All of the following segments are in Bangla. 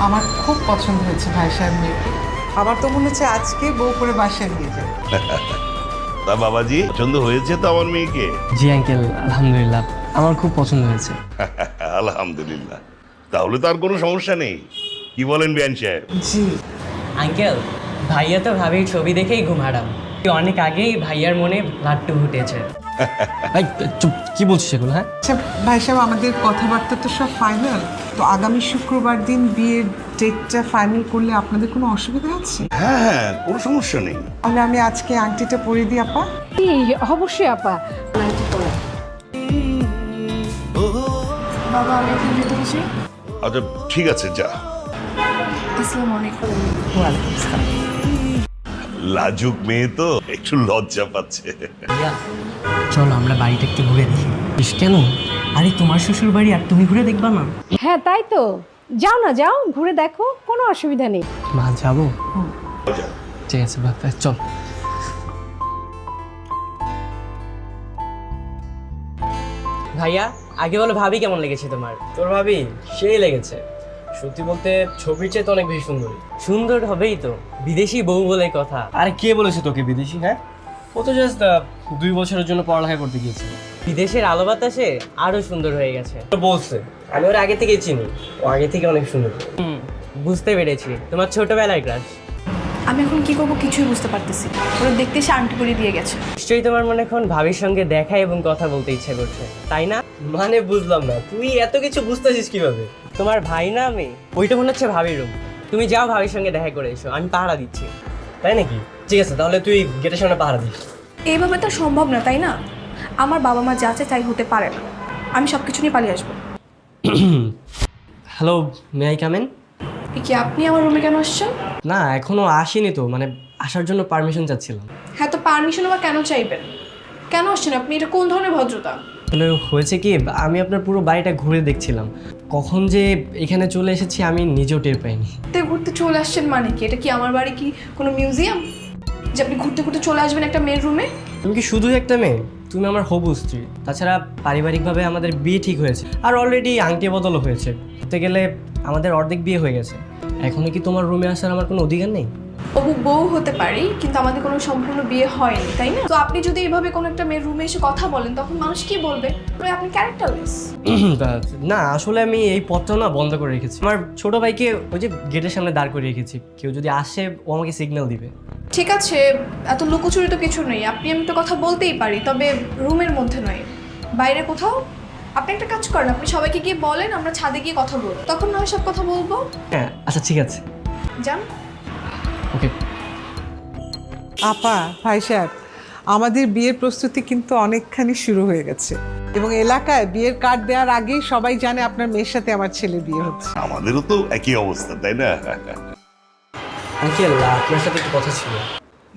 আমার খুব পছন্দ হয়েছে ভাই সাহেব মেয়েকে। আমার তো মনে হচ্ছে আজকে বউ করে বাসায় নিয়ে যাবে। তা বাবাজি পছন্দ হয়েছে তো আমার মেয়েকে? জি আঙ্কেল, আলহামদুলিল্লাহ আমার খুব পছন্দ হয়েছে। আলহামদুলিল্লাহ, তাহলে তো আর কোনো সমস্যা নেই। কি বলেন বিয়ান সাহেব? জি। আঙ্কেল, ভাইয়া তো ভাবির ছবি দেখেই ঘুম হারাম। অনেক আগেই ভাইয়ার মনে লাট্টু ফুটেছে। কি বলছিস সেগুলো? হ্যাঁ আচ্ছা ভাই সাহেব, আমাদের কথাবার্তা তো সব ফাইনাল। তো আগামী শুক্রবার দিন বিয়ের ডেটটা ফাইনাল করলে আপনাদের কোনো অসুবিধা আছে? হ্যাঁ হ্যাঁ, কোনো সমস্যা নেই। তাহলে আমি আজকে আংটিটা পরিয়ে দিই আপা। অবশ্যই আপা। বাবা আমি এখন যেতে বসি। আচ্ছা ঠিক আছে, যা। আসসালামু আলাইকুম। ওয়ালাইকুম আসসালাম। লাজুক মেয়ে তো একটু লজ্জা পাচ্ছে। চলো আমরা বাড়িটা একটু ঘুরে দেখি। কেন? আরে তোমার শ্বশুর বাড়ি আর তুমি ঘুরে দেখবা না? হ্যাঁ তাই তো, যাও না, যাও ঘুরে দেখো, কোনো অসুবিধা নেই। মা যাবো? যা। ঠিক আছে বাবা, চল। ভাইয়া আগে বলো, ভাবি কেমন লেগেছে তোমার? তোর ভাবি সেই লেগেছে। সত্যি বলতে ছবির চেয়ে তো অনেক বেশি সুন্দর। সুন্দর হবেই তো, বিদেশি বউ বলে কথা। আরে কে বলেছে তোকে বিদেশি? হ্যাঁ, ও তো জাস্ট 2 বছরের জন্য পড়ালেখা করতে গিয়েছিল। বিদেশের আলো বাতাসে আরো সুন্দর হয়ে গেছে। তো বলছে, আমি ওর আগে থেকেই চিনি, ও আগে থেকে অনেক সুন্দর। বুঝতে পেরেছি, তোমার ছোটবেলার ক্রাশ। আমি এখন কি করবো কিছুই বুঝতে পারতেছি। ওরা দেখতে এসে আংটি পরিয়ে দিয়ে গেছে। নিশ্চয়ই তোমার মনে এখন ভাবির সঙ্গে দেখা এবং কথা বলতে ইচ্ছা করছে, তাই না? মানে বুঝলাম না, তুই এত কিছু বুঝতেছিস কিভাবে? তোমার ভাই না আমি, ওইটা মনে হচ্ছে ভাবির রুম। তুমি যাও ভাবির সঙ্গে দেখা করে এসো, আমি পাহারা দিচ্ছি। তাই নাকি? ঠিক আছে, তাহলে তুই গেটের সামনে পাহারা দিস। এইভাবে তো সম্ভব না, তাই না? আমার বাবা মা যা চায় তাই হতে পারে না। আমি সব কিছু নিয়ে পালিয়ে আসবো। Hello, may I come in? কি আপনি আমার রুমে কেন আসছেন? না এখনো আসিনি তো, মানে আসার জন্য পারমিশন চাচ্ছিলাম। হ্যাঁ, তো পারমিশন আবার কেন চাইবেন? কেন আসছেন আপনি? এটা কোন ধরনের ভদ্রতা? আসলে হয়েছে কি, আমি আপনার পুরো বাড়িটা ঘুরে দেখছিলাম, কখন যে এখানে চলে এসেছি আমি নিজেও টের পাইনি। ঘুরতে ঘুরতে চলে আসছেন মানে কি? এটা কি আমার বাড়ি কি কোনো মিউজিয়াম যে আপনি ঘুরতে ঘুরতে চলে আসবেন একটা মেয়ের রুমে? তুমি কি শুধু একটা মেয়ে? তুমি আমার হবু স্ত্রী। তাছাড়া পারিবারিকভাবে আমাদের বিয়ে ঠিক হয়েছে, আর অলরেডি আংটি বদলও হয়েছে। বলতে গেলে আমাদের অর্ধেক বিয়ে হয়ে গেছে। এখনো কি তোমার রুমে আসার আমার কোনো অধিকার নেই? হবু বউ হতে পারি, কিন্তু আমাদের কোনো সম্পূর্ণ বিয়ে হয়নি, তাই না? তো আপনি যদি এভাবে কোনো একটা মেয়ের রুমে এসে কথা বলেন, তখন মানুষ কি বলবে? আপনি ক্যারেক্টারলেস। না আসলে আমি এই পথটা না বন্ধ করে রেখেছি। আমার ছোট ভাইকে ওই যে গেটের সামনে দাঁড় করে রেখেছি, কেউ যদি আসে ও আমাকে সিগন্যাল দিবে। ঠিক আছে, এত লুকোচুরি তো কিছু নেই। আপনি আমি তো কথা বলতেই পারি, তবে রুমের মধ্যে নয়, বাইরে কোথাও। আপনি একটা কাজ করেন, আপনি সবাইকে গিয়ে বলেন আমরা ছাদে গিয়ে কথা বলবো, তখন না হয় সব কথা বলবো। হ্যাঁ আচ্ছা ঠিক আছে, যান। ওকে। আপা, ভাই সাহেব, আমাদের বিয়ের প্রস্তুতি কিন্তু অনেকখানি শুরু হয়ে গেছে এবং এলাকায় বিয়ের কার্ড দেওয়ার আগেই সবাই জানে আপনার মেয়ের সাথে আমার ছেলে বিয়ে হচ্ছে। আমাদেরও তো একই অবস্থা, তাই না? আঙ্কেল আপনার সাথে একটু কথা ছিল।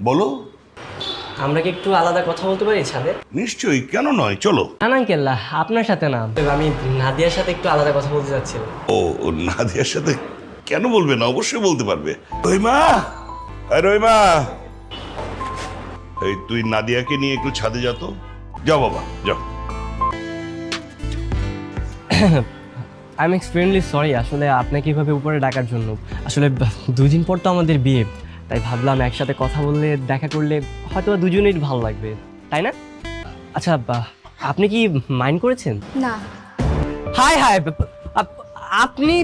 বলো। আমরা কি একটু আলাদা কথা বলতে পারি ছাদে? নিশ্চয়ই, কেন নয়, চলো। না না আঙ্কেল, আপনার সাথে না, আমি নাদিয়ার সাথে একটু আলাদা কথা বলতে চাচ্ছিলাম। ও নাদিয়ার সাথে কেন বলবে না? অবশ্যই বলতে পারবে। রহিমা, রহিমা, এই তুই নাদিয়াকে নিয়ে একটু ছাদে যা তো। যাও বাবা, যাও। আই এম এক্সট্রিমলি সরি আসলে আপনাকে এভাবে উপরে ডাকার জন্য। আসলে 2 দিন পর তো আমাদের বিয়ে, তাই ভাবলাম একসাথে কথা বললে দেখা করলে হয়তো দুজনেরই ভালো লাগবে, তাই না? আচ্ছা আপনি কি মাইন্ড করেছেন? না। হাই হাই, আপনি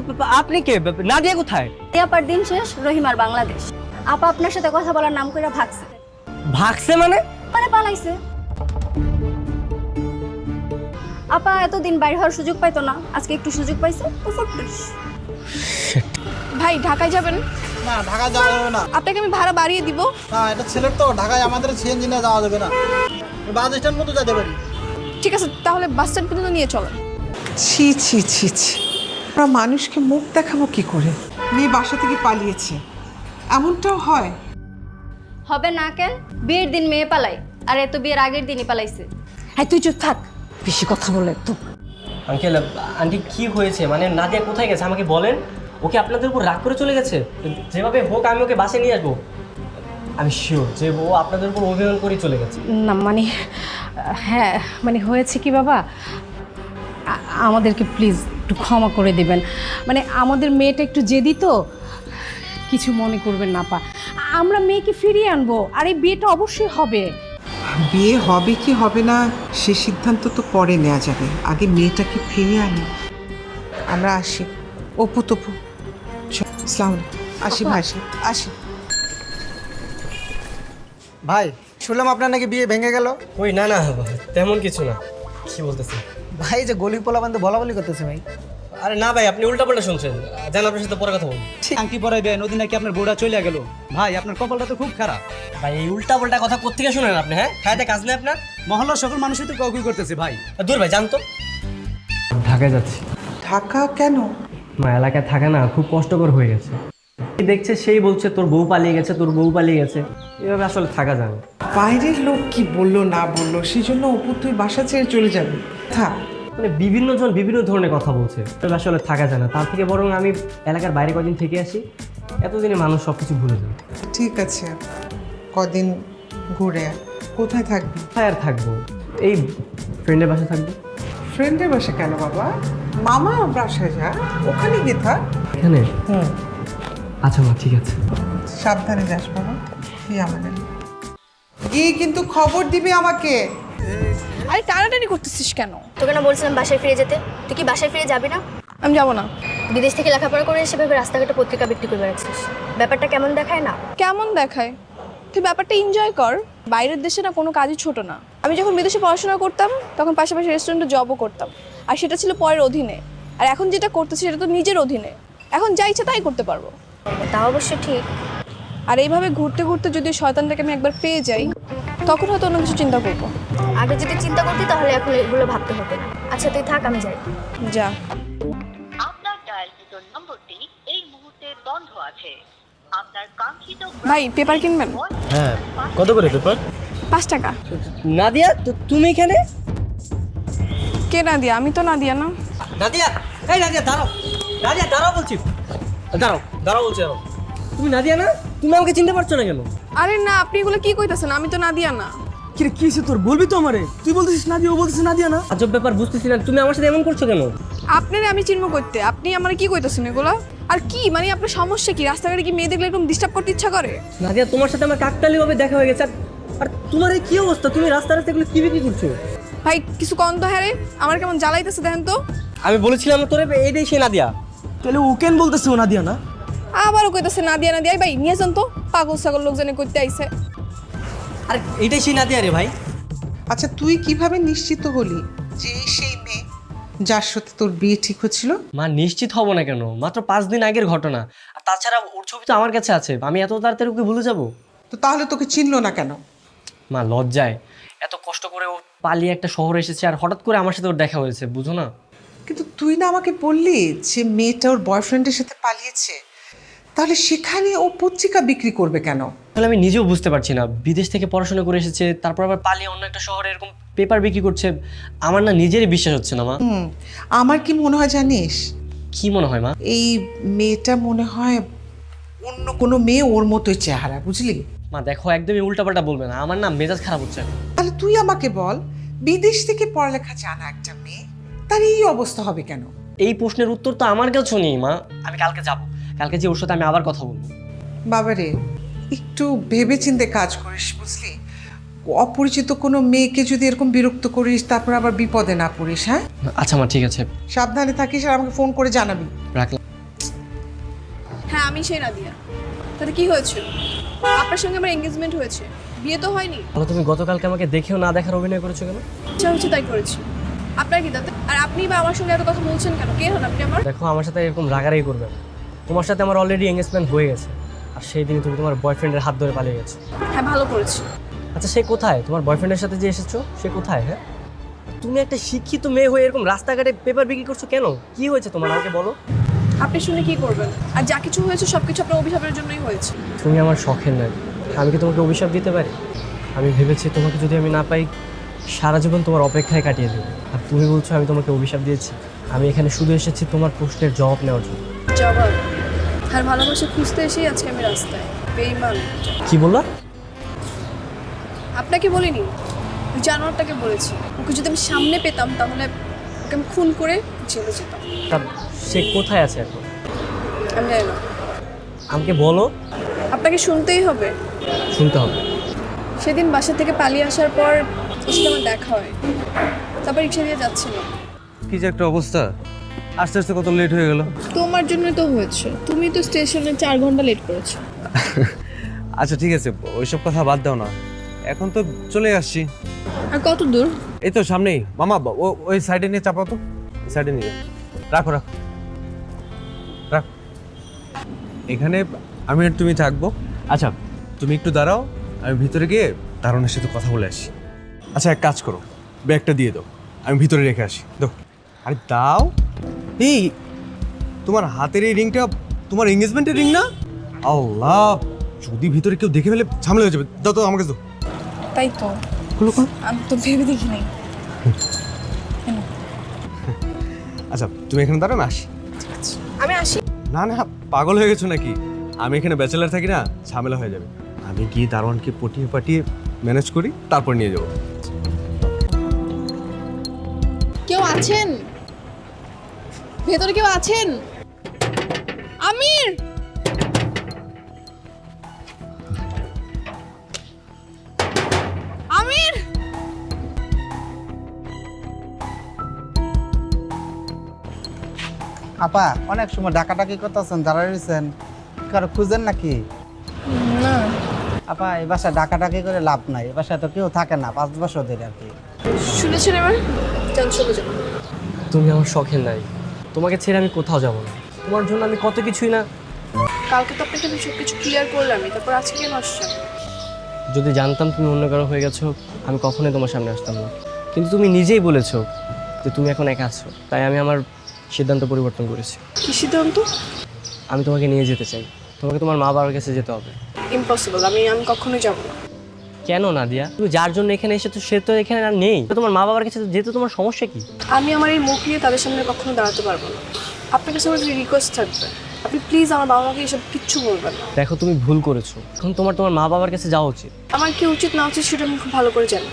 আপনি কে? নাদিয়া কোথায়? আপার দিন শেষ, রহিমার বাংলাদেশ। আপা আপনার সাথে কথা বলার নাম করে ভাগছে। ভাগছে মানে? মানে পালাইছে। আপা এতদিন বাইরে হওয়ার সুযোগ পাইতো না, আজকে একটু সুযোগ পাইছে তো ফুটফুস। ভাই ঢাকায় যাবেন? না, ঢাকা যাওয়া যাবে না। আপনাকে আমি ভাড়া বাড়িয়ে দিব। না, এটা ছেলের তো, ঢাকায় আমাদের সিএনজি নিয়ে যাওয়া যাবে না। বাস স্ট্যান্ড মতো যেতে পারি। ঠিক আছে, তাহলে বাস স্ট্যান্ড পর্যন্ত নিয়ে চলেন। ছি ছি ছি ছি, আমরা মানুষকে মুখ দেখাবো কি করে? মেয়ে বাসা থেকে পালিয়েছে, এমনটাও হয়? হবে না কেন? বিয়ের দিন মেয়ে পালাই, আর এত বিয়ের আগের দিনই পালাইছে। হ্যাঁ তুই চুপ থাক, বেশি কথা বলে তো। আঙ্কেল আন্টি কি হয়েছে? মানে নাদিয়া কোথায় গেছে আমাকে বলেন। ওকে আপনাদের উপর রাগ করে চলে গেছে? যেভাবে হোক আমি ওকে বাসে নিয়ে আসবো। আমি শিওর যে ও আপনাদের উপর অভিমান করে চলে গেছে। না মানে, হ্যাঁ মানে হয়েছে কি বাবা, আমাদেরকে প্লিজ একটু একটু ক্ষমা করে দেবেন, মানে আমাদের মেয়েটা একটু জেদি তো, কিছু মনে করবেন না আপা। আমরা মেয়েকে ফিরিয়ে আনবো, আর এই বিয়েটা অবশ্যই হবে। বিয়ে হবে কি হবে না সে সিদ্ধান্ত তো পরে নেওয়া যাবে, আগে মেয়েটাকে ফিরিয়ে আনি। আমরা আসি। অপু তপু ইসলাম আসি ভাসি আসি। ভাই শুনলাম আপনার নাকি বিয়ে ভেঙে গেল। ওই না না, তেমন কিছু না। কি বলতেছেন ভাই যে গলি পোলা বান্ধব বলা বলি করতেছে ভাই। আরে না ভাই, আপনি উল্টাপাল্টা শুনছেন। জান আপনার সাথে পরে কথা বলবো। আংটি পরাই বেন ওদিন নাকি আপনার বউটা চলে গেল। ভাই আপনার কপালটা তো খুব খারাপ। ভাই এই উল্টাপাল্টা কথা কোত্থেকে শুনেন আপনি? হ্যাঁ, খাইতে কাজ নেই আপনার? মহল্লার সকল মানুষই তো কাউকে করতেছে ভাই। দূর ভাই, জান তো। ঢাকায় যাচ্ছি। ঢাকা কেন? মা, এলাকায় থাকা না খুব কষ্টকর হয়ে গেছে। দেখছে সেই বলছে তোর বউ পালিয়ে গেছে, তোর বউ পালিয়ে গেছে। এভাবে আসলে থাকা যায় না। বাইরের লোক কি বললো না বললো সেই জন্য অপু তুই বাসা ছেড়ে চলে যাবি? থাক। মানে বিভিন্ন জন বিভিন্ন ধরনের কথা বলছে, তবে আসলে থাকা যায় না। তার থেকে বরং আমি এলাকার বাইরে কদিন থেকে আসি, এতদিনে মানুষ সব কিছু ভুলে যায়। ঠিক আছে, কদিন ঘুরে আয়। কোথায় থাকবি? হ্যাঁ, আর থাকবো এই ফ্রেন্ডের বাসায় থাকবো। ফ্রেন্ডের বাসা কেন বাবা? মামা বাসায় যা, ওখানে গিয়ে থাক। এখানে? হুম, আচ্ছা মা, ঠিক আছে। সাবধানে যাস বাবা। কি আমাদের গিয়ে কিন্তু খবর দিবি আমাকে। আরে টানাটানি করতেছিস কেন? তোকে না বলছিলাম বাসায় ফিরে যেতে, তুই কি বাসায় ফিরে যাবি না? আমি যাবো না। বিদেশ থেকে লেখাপড়া করে সেভাবে রাস্তাঘাটে পত্রিকা বিক্রি করে বেড়াচ্ছিস, ব্যাপারটা কেমন দেখায় না? কেমন দেখায়? তুই ব্যাপারটা এনজয় কর। বাইরের দেশে না কোনো কাজই ছোট না। আমি যখন বিদেশে পড়াশোনা করতাম তখন পাশাপাশি রেস্টুরেন্টে জবও করতাম, আর সেটা ছিল পরের অধীনে। আর এখন যেটা করতেছি সেটা তো নিজের অধীনে, এখন যা ইচ্ছা তাই করতে পারবো। তা অবশ্য ঠিক। আর এইভাবে ঘুরতে ঘুরতে যদি শয়তানটাকে আমি একবার পেয়ে যাই, তখন হয়তো অন্য কিছু চিন্তা করবো। আগে যদি চিন্তা করতি তাহলে এখন এগুলো ভাবতে হতো না। আচ্ছা তুই থাক, আমি যাই। যা। আপনার ডায়ালকৃত নম্বরটি এই মুহূর্তে বন্ধ আছে। আপনার কাঙ্ক্ষিত ভাই পেপার কিনবেন? হ্যাঁ, কত করে পেপার? 5 টাকা। নাদিয়া, তুমি এখানে? কে নাদিয়া? আমি তো নাদিয়া না। নাদিয়া, এই নাদিয়া দাঁড়াও। নাদিয়া দাঁড়াও বলছি। দাঁড়াও দাঁড়াও বলছি, দাঁড়াও। তুমি নাদিয়া না? তুমি আমাকে চিনতে পারছো না কেন? আরে না, আপনি এগুলো কি কইতাছেন? আমি তো নাদিয়া না। কি রে, কি হইছে তোর? বলবি তো আমারে? তুই বলতেছিস নাদিয়া, ও বলতেছিস নাদিয়া না। আজব ব্যাপার, বুঝতেছি না তুমি আমার সাথে এমন করছো কেন? আপনারে আমি চিনব করতে, আপনি আমার কি কইতাছেন এগুলো? আর কি মানে আপনার সমস্যা কি? রাস্তাঘাটে কি মেয়ে দেখলে এরকম ডিস্টার্ব করতে ইচ্ছা করে? নাদিয়া, তোমার সাথে আমার কাকতালীয়ভাবে দেখা হয়ে গেছে। আর তোমার এই কি অবস্থা? তুমি রাস্তা রাস্তা এগুলো কি বিক্রি করছো? ভাই কিছু কম তো। হ্যাঁ রে, আমার কেমন জ্বালাইতেছে দেখেন তো। আমি বলেছিলাম তোরে এইটাই সেই নাদিয়া। তাহলে ও কেন বলতেছে ও নাদিয়া না? আবারও কইতাছে নাদিয়া নাদিয়া। ভাই নিয়ে যান তো, পাগল ছাগল লোক জানে করতে আইছে। আরে এইটাই সেই নাদিয়া রে ভাই। আচ্ছা তুই কিভাবে নিশ্চিত হলি যে এই সেই মেয়ে যার সাথে তোর বিয়ে ঠিক হচ্ছিল? মা, নিশ্চিত হব না কেন? মাত্র 5 দিন আগের ঘটনা। আর তাছাড়া ওর ছবি তো আমার কাছে আছে। আমি এত তাড়াতাড়ি ওকে ভুলে যাব? তো তাহলে তোকে চিনলো না কেন? মা, লজ্জায়। এত কষ্ট করে ও পালিয়ে একটা শহরে এসেছে, আর হঠাৎ করে আমার সাথে ওর দেখা হয়েছে, বুঝো না? কিন্তু তুই না আমাকে বললি যে মেয়েটা ওর বয়ফ্রেন্ডের সাথে পালিয়েছে, তাহলে সেখানে ও পত্রিকা বিক্রি করবে কেন? তাহলে আমি নিজেও বুঝতে পারছি না। বিদেশ থেকে পড়াশোনা করে এসেছে, তারপর আবার পালিয়ে অন্য একটা শহরে এরকম পেপার বিক্রি করছে। আমার না নিজেরই বিশ্বাস হচ্ছে না মা। আমার কি মনে হয় জানিস? কি মনে হয় মা? এই মেয়েটা মনে হয় অন্য কোনো মেয়ে ওর মতোই চেহারা, বুঝলি? মা দেখো, একদমই উল্টাপাল্টা বলবে না। আমার না মেজাজ খারাপ হচ্ছে। তাহলে তুই আমাকে বল, বিদেশ থেকে পড়ালেখা জানা একটা মেয়ে তার এই অবস্থা হবে কেন? এই প্রশ্নের উত্তর তো আমার কাছেও নেই মা। আমি কালকে যাব, কালকে যে ওর সাথে আমি আবার কথা বলবো। বাবারে, একটু ভেবেচিন্তে কাজ করিস, বুঝলি? অপরিচিত কোনো মেয়েকে যদি এরকম বিরক্ত করিস তারপর আবার বিপদে না পড়িস। হ্যাঁ আচ্ছা মা, ঠিক আছে। সাবধানে থাকিস আর আমাকে ফোন করে জানাবি। রাখলাম। হ্যাঁ আমি সেই নাদিয়া। তাতে কি হয়েছে? আপনার সঙ্গে আমার এঙ্গেজমেন্ট হয়েছে, বিয়ে তো হয়নি। তাহলে তুমি গতকালকে আমাকে দেখেও না দেখার অভিনয় করেছো কেন? ইচ্ছা হচ্ছে তাই করেছি। আপনার কি তাতে? আর আপনি বা আমার সঙ্গে এত কথা বলছেন কেন? কে হন আপনি আমার? দেখো, আমার সাথে এরকম রাগারাগি করবে না। তোমার সাথে আমার অলরেডি এঙ্গেজমেন্ট হয়ে গেছে, আর সেই দিন তুমি তোমার বয়ফ্রেন্ডের হাত ধরে পালিয়ে গেছো। হ্যাঁ ভালো করেছি। আচ্ছা সে কোথায়? তোমার বয়ফ্রেন্ডের সাথে যে এসেছো সে কোথায়? হ্যাঁ, তুমি একটা শিক্ষিত মেয়ে হয়ে এরকম রাস্তাঘাটে পেপার বিক্রি করছো কেন? কি হয়েছে তোমার, আমাকে বলো। আপনি শুনে কি করবেন? আর যা কিছু হয়েছে সব কিছু আপনার অভিশাপের জন্যই হয়েছে। তুমি আমার শখের নয়, আমি কি তোমাকে অভিশাপ দিতে পারি? আমি ভেবেছি তোমাকে যদি আমি না পাই সারা জীবন তোমার অপেক্ষায় কাটিয়ে দেবো, আর তুমি বলছো আমি তোমাকে অভিশাপ দিয়েছি। আমি এখানে শুধু এসেছি তোমার প্রশ্নের জবাব নেওয়ার জন্য। জবাব? আর ভালোবাসা খুঁজতে এসেই আজকে আমি রাস্তায়। বেঈমান। কি বললা? আপনাকে বলিনি, ওই জানোয়ারটাকে বলেছি। ওকে যদি আমি সামনে পেতাম তাহলে ওকে আমি খুন করে চলে যেতাম। তা সে কোথায় আছে এখন? আমি জানি না, আমাকে বলো। আপনাকে শুনতেই হবে। শুনতে হবে? সেদিন বাসা থেকে পালিয়ে আসার পর ওর সাথে আমার দেখা হয়, তারপর রিক্সা দিয়ে যাচ্ছিল। কি যে একটা অবস্থা, আস্তে আস্তে কত লেট হয়ে গেল। তোমার জন্যই তো হয়েছে, তুমি তো স্টেশনে 4 ঘন্টা লেট করেছো। আচ্ছা ঠিক আছে, ওইসব কথা বাদ দাও না, এখন তো চলে আসছি। আর কত দূর? এই তো সামনেই। মামা ওই সাইডে নিয়ে চাপাও তো, সাইডে নিয়ে রাখো রাখো রাখো। এখানে আমি আর তুমি থাকবো। আচ্ছা তুমি একটু দাঁড়াও, আমি ভিতরে গিয়ে দারুণের সাথে কথা বলে আসি। আচ্ছা এক কাজ করো, ব্যাগটা দিয়ে দাও, আমি ভিতরে রেখে আসি। দাও। আরে দাও। এই তোমার হাতের এই রিংটা তোমার এঙ্গেজমেন্টের রিং না? আল্লাহ, যদি ভিতরে কেউ দেখে ফেলে ঝামেলা হয়ে যাবে। দাও তো আমাকে দাও। তাই তো, খুলো খুলো। আমি তো ভেবে দেখিনি। আচ্ছা তুমি এখানে দাঁড়াও, আমি আসি। আমি আসি। না না, পাগল হয়ে গেছো নাকি? আমি এখানে ব্যাচেলার থাকি না, ঝামেলা হয়ে যাবে। আমি গিয়ে দারোয়ানকে পটিয়ে পাটিয়ে ম্যানেজ করি, তারপর নিয়ে যাবো। কেউ আছেন ভেতরে? কেউ আছেন? আমির, আমির। আপা অনেক সময় ডাকাডাকি করতেছেন, দাঁড়ায় রয়েছেন, কারো খুঁজেন নাকি? না, আপা এই বাসায় ডাকাডাকি করে লাভ নাই, এ বাসায় তো কেউ থাকে না 5 বছর ধরে আর কি। শুনেছেন? এবার চল চলে যাবো। তুমি আমার শখের নাই, তোমাকে ছেড়ে আমি কোথাও যাব না। তোমার জন্য আমি কত কিছুই না। কালকে তো আপনাকে আমি সব কিছু ক্লিয়ার করলামই, তারপর আজকে কেন আসছেন? যদি জানতাম তুমি অন্য কারো হয়ে গেছো, আমি কখনোই তোমার সামনে আসতাম না। কিন্তু তুমি নিজেই বলেছো যে তুমি এখন একা আছো, তাই আমি আমার সিদ্ধান্ত পরিবর্তন করেছি। কি সিদ্ধান্ত? আমি তোমাকে নিয়ে যেতে চাই। তোমাকে তোমার মা বাবার কাছে যেতে হবে। ইম্পসিবল, আমি কখনোই যাব না। কেন নাদিয়া? তুমি যার জন্য এখানে এসেছো সে তো এখানে আর নেই। তো তোমার মা বাবার কাছে যেতে তোমার সমস্যা কি? আমি আমার এই মুখ নিয়ে তাদের সামনে কখনো দাঁড়াতে পারবো না। আপনার কাছে আমার রিকোয়েস্ট থাকবে, আপনি প্লিজ আমার বাবা মাকে এসব কিচ্ছু বলবেন না। দেখো তুমি ভুল করেছো, এখন তোমার মা বাবার কাছে যাওয়া উচিত। আমার কি উচিত না উচিত সেটা আমি খুব ভালো করে জানি।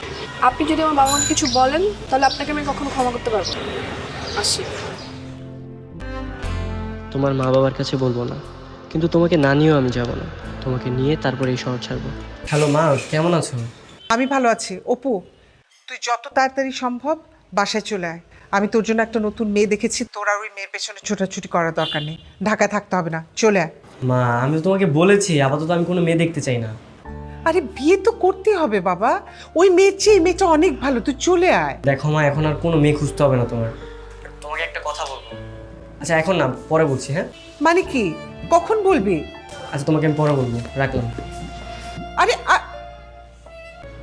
আপনি যদি আমার বাবা মাকে কিছু বলেন তাহলে আপনাকে আমি কখনো ক্ষমা করতে পারবো না। আসি। তোমার মা বাবার কাছে বলবো না, কিন্তু তোমাকে না নিয়েও আমি যাব না। তোমাকে নিয়ে তারপরে এই শহর ছাড়বো। হ্যালো মা, কেমন আছো? আমি ভালো আছি। অপু, তুই যত তাড়াতাড়ি সম্ভব বাসায় চলে আয়। আমি তোর জন্য একটা নতুন মেয়ে দেখেছি, তোর আর ওই মেয়ের পেছনে ছোটাছুটি করার দরকার নেই। ঢাকায় থাকতে হবে না, চলে আয়। মা আমি তো তোমাকে বলেছি, আপাতত আমি কোনো মেয়ে দেখতে চাই না। আরে বিয়ে তো করতে হবে বাবা, ওই মেয়ের চেয়ে এই মেয়েটা অনেক ভালো, তুই চলে আয়। দেখো মা, এখন আর কোনো মেয়ে খুঁজতে হবে না তোমার। তোমাকে একটা কথা বলবো। আচ্ছা এখন না, পরে বলছি। হ্যাঁ মানে কি, কখন বলবি? আচ্ছা তোমাকে আমি পরে বলবো, রাখলাম। আরে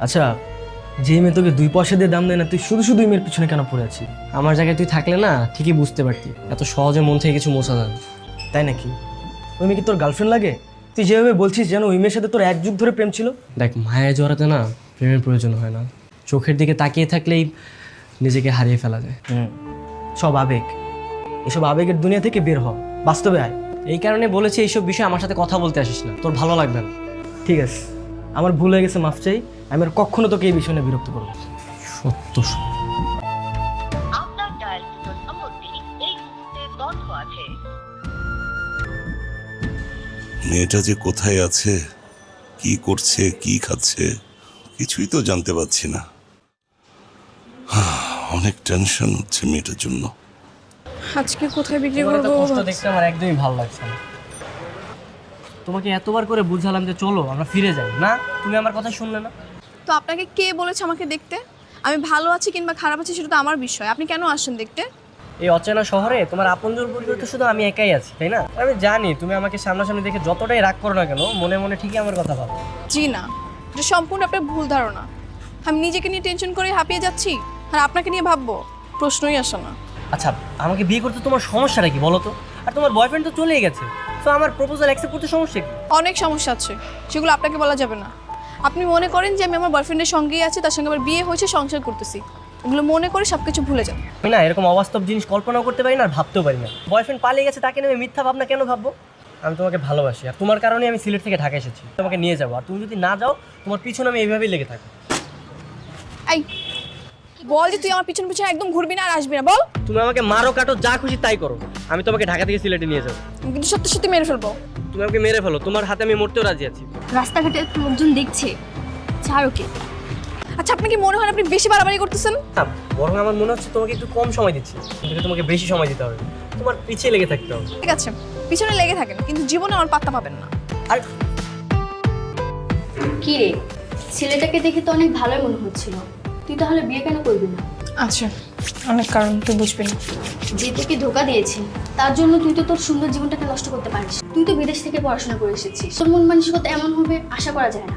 আচ্ছা, যে মেয়ে তোকে 2 পয়সা দিয়ে দাম দেয় না, তুই শুধু শুধু মেয়ের পিছনে কেন পড়ে আছিস? আমার জায়গায় তুই থাকলে না ঠিকই বুঝতে পারতি এত সহজে মন থেকে কিছু মোছা যাবে। তাই নাকি? ওই মেয়ে কি তোর গার্লফ্রেন্ড লাগে? তুই যেভাবে বলছিস যেন ওই মেয়ের সাথে তোর 1 যুগ ধরে প্রেম ছিল। দেখ, মায়া জড়াতে না প্রেমের প্রয়োজন হয় না, চোখের দিকে তাকিয়ে থাকলেই নিজেকে হারিয়ে ফেলা যায়। সব আবেগ, এসব আবেগের দুনিয়া থেকে বের হ, বাস্তবে আয়। এই কারণে বলেছি এইসব বিষয়ে আমার সাথে কথা বলতে আসিস না, তোর ভালো লাগবে না। ঠিক আছে, আমার ভুল হয়ে গেছে, মাফ চাই। আমি আর কখনো তোকে এই বিষয় নিয়ে বিরক্ত করবো না। সত্য। আপনার ডায়ালকৃত নম্বরটি এই মুহূর্তে বন্ধ আছে। মেয়েটা যে কোথায় আছে, কি করছে, কি খাচ্ছে, কিছুই তো জানতে পারছি না। অনেক টেনশন হচ্ছে মেয়েটার জন্য। আজকে কোথায় বিক্রি তোমার এত করবো? কষ্ট দেখতে আমার একদমই ভালো লাগছে না। তোমাকে এতবার করে বুঝালাম যে চলো আমরা ফিরে যাই, না তুমি আমার কথা শুনলে না। তো আপনাকে কে বলেছে আমাকে দেখতে? আমি ভালো আছি কিংবা খারাপ আছি সেটা তো আমার বিষয়, আপনি কেন আসেন দেখতে? এই অচেনা শহরে তোমার আপনজন পরিবর্তে শুধু আমি একাই আছি, তাই না? আমি জানি তুমি আমাকে সামনাসামনি দেখে যতটাই রাগ করো না কেন, মনে মনে ঠিকই আমার কথা ভাবো। জি না, এটা সম্পূর্ণ আপনার ভুল ধারণা। আমি নিজেকে নিয়ে টেনশন করে হাঁপিয়ে যাচ্ছি আর আপনাকে নিয়ে ভাববো, প্রশ্নই আসে না। আচ্ছা, আমাকে বিয়ে করতে তোমার সমস্যাটা কি বলো তো? আর তোমার বয়ফ্রেন্ড তো চলেই গেছে, তো আমার প্রপোজাল অ্যাকসেপ্ট করতে সমস্যা কি? অনেক সমস্যা আছে, সেগুলো আপনাকে বলা যাবে না। আপনি মনে করেন যে আমি আমার বয়ফ্রেন্ডের সঙ্গেই আছি, তার সঙ্গে আমার বিয়ে হয়েছে, সংসার করতেছি, এগুলো মনে করে সব কিছু ভুলে যান। আমি না এরকম অবাস্তব জিনিস কল্পনাও করতে পারি না আর ভাবতেও পারি না। বয়ফ্রেন্ড পালিয়ে গেছে, তাকে নিয়ে মিথ্যা ভাবনা কেন ভাববো? আমি তোমাকে ভালোবাসি, আর তোমার কারণে আমি সিলেট থেকে ঢাকা এসেছি। তোমাকে নিয়ে যাবো, আর তুমি যদি না যাও তোমার পিছনে আমি এইভাবেই লেগে থাকবো। এই বল যে তুই আমার পিছন পিছনে একদম ঘুরবি না আর আসবি না, বল। তুমি আমাকে মারো কাটো যা খুশি তাই করো, আমি তোমাকে ঢাকা থেকে সিলেটে নিয়ে যাবো। আমি কিন্তু সত্যি সত্যি মেরে ফেলবো। তুমি আমাকে মেরে ফেলো, তোমার হাতে আমি মরতেও রাজি আছি। রাস্তাঘাটে লোকজন দেখছে, ছাড় ওকে। আচ্ছা, আপনি কি মনে হয় আপনি বেশি বাড়াবাড়ি করতেছেন? না, বরং আমার মনে হচ্ছে তোমাকে একটু কম সময় দিচ্ছি, কিন্তু তোমাকে বেশি সময় দিতে হবে, তোমার পিছিয়ে লেগে থাকতে হবে। ঠিক আছে, পিছনে লেগে থাকেন, কিন্তু জীবনে আমার পাত্তা পাবেন না। আর কি রে, ছেলেটাকে দেখে তো অনেক ভালোই মনে হচ্ছিল, তুই তাহলে বিয়ে কেন করবি না? আচ্ছা, অনেক কারণ, তুই বুঝবি না। যে তোকে ধোকা দিয়েছে তার জন্য তুই তো তোর সুন্দর জীবনটাকে নষ্ট করতে পারিস। তুই তো বিদেশ থেকে পড়াশোনা করে এসেছিস, তোর মন মানসিকতা এমন হবে আশা করা যায় না।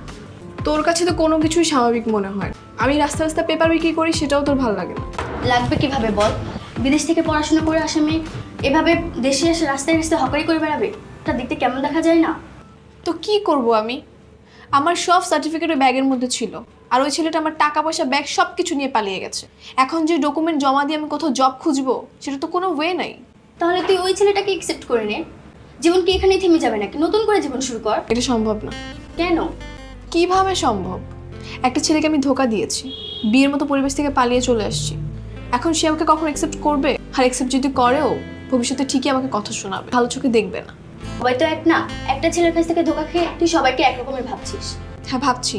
তোর কাছে তো কোনো কিছুই স্বাভাবিক মনে হয়। আমি রাস্তা রাস্তা পেপার বিক্রি করি, সেটাও তোর ভালো লাগে না। লাগবে কিভাবে বল? বিদেশ থেকে পড়াশোনা করে আসা মেয়ে এভাবে দেশে এসে রাস্তায় রাস্তায় হকারি করে বেড়াবে, তা দেখতে কেমন দেখা যায় না? তো কি করব আমি? আমার সব সার্টিফিকেট ওই ব্যাগের মধ্যে ছিল, আর ওই ছেলেটা আমার টাকা পয়সা ব্যাগ সব কিছু নিয়ে পালিয়ে গেছে। এখন যে ডকুমেন্ট জমা দিয়ে আমি কোথাও জব খুঁজবো, সেটা তো কোনো ওয়ে নাই। তাহলে তুই ওই ছেলেটাকে অ্যাকসেপ্ট করে নে। জীবন কি এখানেই থেমে যাবে নাকি? নতুন করে জীবন শুরু কর। এটা সম্ভব না। কেন? কিভাবে সম্ভব? একটা ছেলেকে আমি ধোকা দিয়েছি, বিয়ের মতো পরিবেশ থেকে পালিয়ে চলে আসছি। এখন সে আমাকে কখন অ্যাকসেপ্ট করবে? আর অ্যাকসেপ্ট যদি করেও, ভবিষ্যতে ঠিকই আমাকে কথা শোনাবে, ভালো চোখে দেখবে না। সবাই তো এক না, একটা ছেলের কাছ থেকে ধোকা খেয়ে তুই সবাইকে একরকমের ভাবছিস। হ্যাঁ, ভাবছি,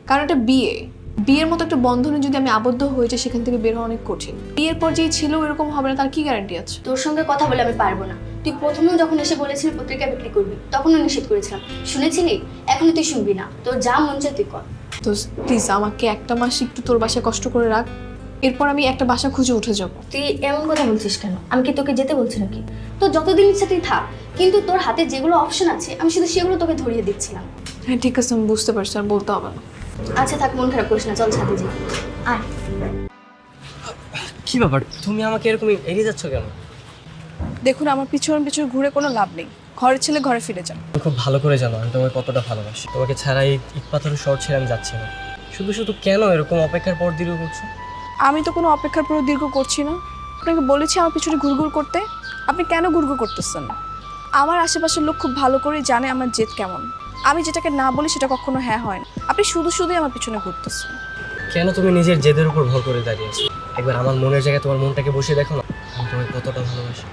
কারণ এটা বিয়ের মতো একটা বন্ধনে যদি আমি আবদ্ধ হয়ে যাই, সেখান থেকে বের হওয়া অনেক কঠিন। বিয়ের পর যেই ছিল এরকম হবে না, তার কি গ্যারান্টি আছে? তোর সঙ্গে কথা বলে আমি পারবো না। তুই প্রথমেও যখন এসে বলেছিলি পত্রিকা বিক্রি করবি, তখনও নিষেধ করেছিলাম, শুনেছিলি? এখনো তুই শুনবি না, তোর যা মন চায় তুই কর। তো প্লিজ আমাকে একটা মাস একটু তোর বাসায় কষ্ট করে রাখ, এরপর আমি একটা বাসা খুঁজে উঠে যাব। তুই এমন কথা বলছিস কেন? আমি কি তোকে যেতে বলছি নাকি? তোর যতদিন ইচ্ছা তুই থাক, কিন্তু তোর হাতে যেগুলো অপশন আছে আমি শুধু সেগুলো তোকে ধরিয়ে দিচ্ছিলাম। হ্যাঁ ঠিক আছে, আমি বুঝতে পারছি, আর বলতে হবে না। আচ্ছা থাক, মন খারাপ করিস না, চল ছাদে যাই। আয়। কি ব্যাপার, তুমি আমাকে এরকম এড়িয়ে যাচ্ছ কেন? দেখুন, আমার পিছন পিছন ঘুরে কোনো লাভ নেই। ঘরের ছেলে ঘরে ফিরে যান। তুমি খুব ভালো করে জানো আমি তোমাকে কতটা ভালোবাসি। তোমাকে ছাড়া এই ইট পাথরের শহর ছেড়ে আমি যাচ্ছি না। শুধু শুধু কেন এরকম অপেক্ষার পর দীর্ঘ করছো? আমি তো কোনো অপেক্ষার পর দীর্ঘ করছি না। আপনাকে বলেছি আমার পিছনে ঘুরঘুর করতে, আপনি কেন ঘুরঘুর করতেছেন? আমার আশেপাশের লোক খুব ভালো করেই জানে আমার জেদ কেমন। আমি যেটাকে না বলি সেটা কখনো হ্যাঁ হয় না। আপনি শুধু শুধুই আমার পিছনে ঘুরতেছেন। কেন তুমি নিজের জেদের উপর ভর করে দাঁড়িয়েছো? একবার আমার মনের জায়গায় তোমার মনটাকে বসে দেখো না, আমি তোমাকে কতটা ভালোবাসি।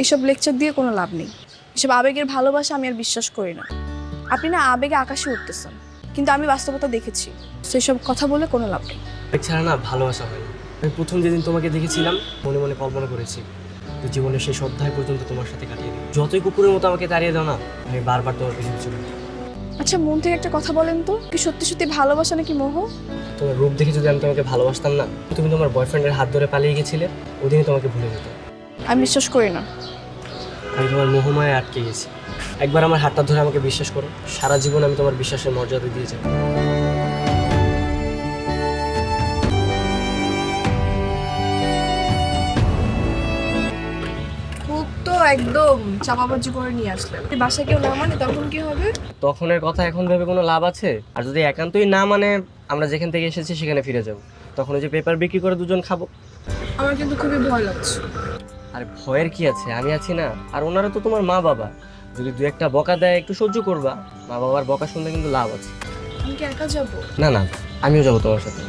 এইসব লেকচার দিয়ে কোনো লাভ নেই। এসব আবেগের ভালোবাসা আমি আর বিশ্বাস করি না। আপনি না আবেগে আকাশে উঠতেছেন, কিন্তু আমি বাস্তবতা দেখেছি, সেসব কথা বলে কোনো লাভ নেই। ছাড়া না ভালোবাসা হয় না। আমি প্রথম যেদিন তোমাকে দেখেছিলাম মনে মনে কল্পনা করেছি তো জীবনের শেষ অধ্যায় পর্যন্ত তোমার সাথে কাটিয়ে দিই। যতই কুকুরের মতো আমাকে তাড়িয়ে দাও না, আমি বারবার তোমার পিছু পিছু ঘুরি। আচ্ছা, মন থেকে একটা কথা বলেন তো, কি সত্যি সত্যি ভালোবাসা নাকি মোহ? তোমার রূপ দেখে যদি আমি তোমাকে ভালোবাসতাম না, তুমি তোমার বয়ফ্রেন্ডের হাত ধরে পালিয়ে গেছিলে, ওদিনই তোমাকে ভুলে যেত। আমি বিশ্বাস করি না। আমি তোমার মোহমায় আটকে গেছি। একবার আমার হাতটা ধরে আমাকে বিশ্বাস করো, সারা জীবন আমি তোমার বিশ্বাসের মর্যাদা দিয়ে যাবো। খুব তো একদম চাপাবাজি করে নিয়ে আসলে, বাসায় কেউ না মানে তখন কি হবে? তখনের কথা এখন ভেবে কোনো লাভ আছে? আর যদি একান্তই না মানে, আমরা যেখান থেকে এসেছি সেখানে ফিরে যাব। তখন ওই যে পেপার বিক্রি করে দুজন খাবো। আমার কিন্তু খুবই ভয় লাগছে। আর ভয়ের কি আছে, আমি আছি না। আর ওনারা তো তোমার মা বাবা, যদি দু একটা বকা দেয় একটু সহ্য করবা। মা বাবার বকা শুনলে কিন্তু লাভ আছে। আমি কি একা যাবো? না না, আমিও যাবো তোমার সাথে।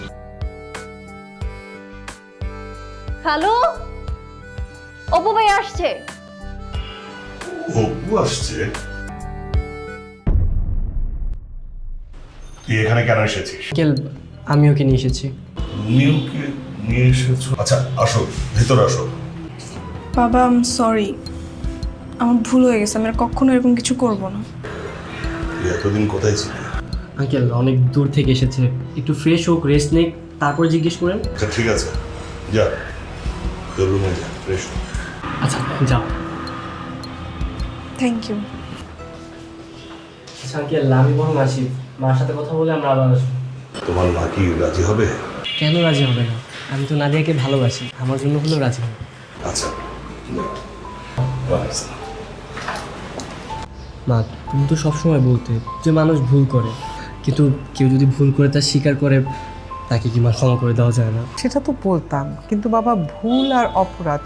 হ্যালো, অপু ভাই আসছে। অপু আসছে? তুই এখানে কেন এসেছিস? আমি ওকে নিয়ে এসেছি। নিউকে নিয়ে এসেছো? আচ্ছা আসো, ভেতর আসো। বাবা, আই এম সরি, আমার ভুল হয়ে গেছে। আমি আর কখনো এরকম কিছু করব না। তুই এতদিন কোথায় ছিলি? আঙ্কেল অনেক দূর থেকে এসেছে, একটু ফ্রেশ হোক, রেস্ট নেক, তারপর জিজ্ঞেস করেন। আচ্ছা ঠিক আছে, যা তোর রুমে যা, ফ্রেশ হ। আচ্ছা যাও। Thank you. আচ্ছা আঙ্কেল, আমি বরং আসি, মার সাথে কথা বলে আমরা আবার আসবো। তোমার মা কি রাজি হবে? কেন রাজি হবে না? আমি তো নাদিয়াকে ভালোবাসি, আমার জন্য হলেও রাজি হবে। আচ্ছা মা, তুমি তো সবসময় বলতে যে মানুষ ভুল করে, কিন্তু কেউ যদি ভুল করে তা স্বীকার করে, তাকে কি মা ক্ষমা করে দেওয়া যায় না? সেটা তো বলতাম, কিন্তু বাবা ভুল আর অপরাধ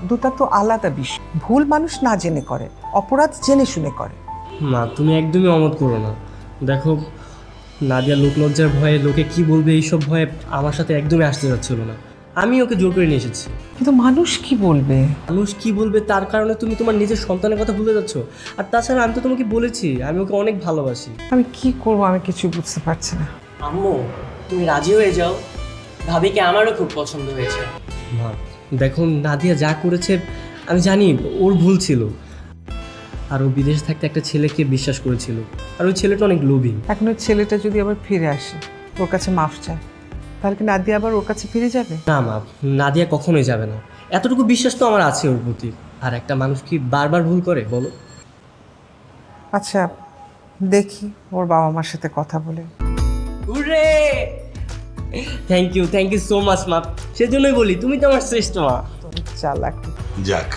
দুটা তো আলাদা বিষয়। ভুল মানুষ না জেনে করে, অপরাধ জেনে শুনে করে। মা তুমি একদমই অমত করো না। দেখো নাদিয়া লোক লজ্জার ভয়ে লোকে কি বলবে এইসব ভয়ে আমার সাথে একদমই আসতে যাচ্ছিল না। আমি ওকে জোর করে নিয়ে এসেছি। কিন্তু মানুষ কি বলবে? মানুষ কি বলবে তার কারণে তুমি তোমার নিজের সন্তানের কথা ভুলে যাচ্ছ। আর তাছাড়া আমি তো তোমাকে বলেছি আমি ওকে অনেক ভালোবাসি। আমি কি করব, আমি কিছু বুঝতে পারছি না। আম্মু তুমি রাজি হয়ে যাও, ভাবিকে আমারও খুব পছন্দ হয়েছে। মা দেখো, নাদিয়া যা করেছে আমি জানি ওর ভুল ছিল। আর ও বিদেশ থাকতে একটা ছেলেকে বিশ্বাস করেছিল, আর ওই ছেলেটা অনেক লোভী। এখন ওই ছেলেটা যদি আবার ফিরে আসে, ওর কাছে মাফ চায়, তাহলে কি নাদিয়া আবার ওর কাছে ফিরে যাবে? না মা, নাদিয়া কখনোই যাবে না। এতটুকু বিশ্বাস তো আমার আছে ওর প্রতি। আর একটা মানুষ কি বারবার ভুল করে বলো? আচ্ছা দেখি ওর বাবা মার সাথে কথা বলে। থ্যাংক ইউ সো মাচ মা। সেজন্যই বলি তুমি তো আমার শ্রেষ্ঠ মা। চালাক যাক,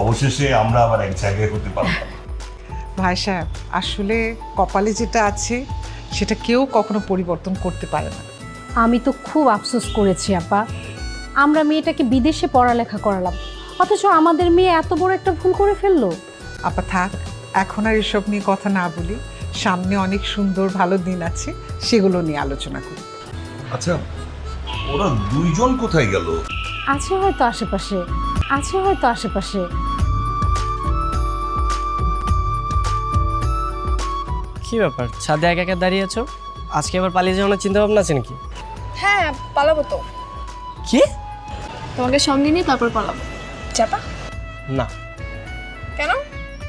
অবশেষে আমরা আবার এক জায়গায় হতে পারলাম। ভাই সাহেব, আসলে কপালে যেটা আছে সেটা কেউ কখনো পরিবর্তন করতে পারে না। আমি তো খুব আফসোস করেছি আপা, আমরা মেয়েটাকে বিদেশে পড়ালেখা করালাম, অথচ আমাদের মেয়ে এত বড় একটা ভুল করে ফেললো। আপা থাক, এখন আর এসব নিয়ে কথা না বলি, সামনে অনেক সুন্দর ভালো দিন আছে, সেগুলো নিয়ে আলোচনা করি। আচ্ছা, ওরা দুইজন কোথায় গেল? আছে হয়তো আশেপাশে, আছে হয়তো আশেপাশে। কি ব্যাপার, ছাদে একা একা দাঁড়িয়ে আছো? আজকে আবার পালিয়ে যাওয়ার চিন্তা ভাবনা আছে নাকি? হ্যাঁ পালাবো তো। কি? তোমাকে সঙ্গে নিয়ে তারপর পালাবো। চাপা? না। কেন?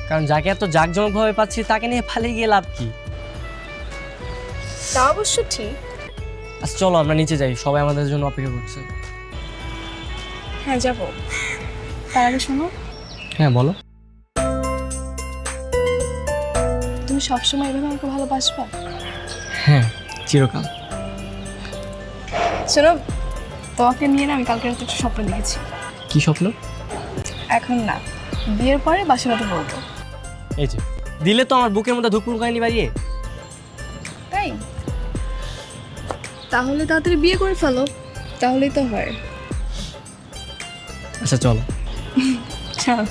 কারণ যাকে এত জাঁকজমকভাবে পাচ্ছি তাকে নিয়ে পালিয়ে গিয়ে লাভ কি? তা অবশ্য ঠিক। আচ্ছা চলো আমরা নিচে যাই, সবাই আমাদের জন্য অপেক্ষা করছে। হ্যাঁ যাবো, তার আগে শোনো, হ্যাঁ বলো। তুমি সবসময় এভাবে আমাকে ভালোবাসবা? হ্যাঁ, চিরকাল। শোনো, তোমাকে নিয়ে না আমি কালকে রাতে একটা স্বপ্ন দেখেছি। কি স্বপ্ন? এখন না, বিয়ের পরে বাসরাতে বলবো। এই যে দিলে তো আমার বুকের মধ্যে ধুকপুক কাহিনী বাড়িয়ে। তাই? তাহলে তাড়াতাড়ি বিয়ে করে ফেলো, তাহলেই তো হয়। আচ্ছা চলো। চল।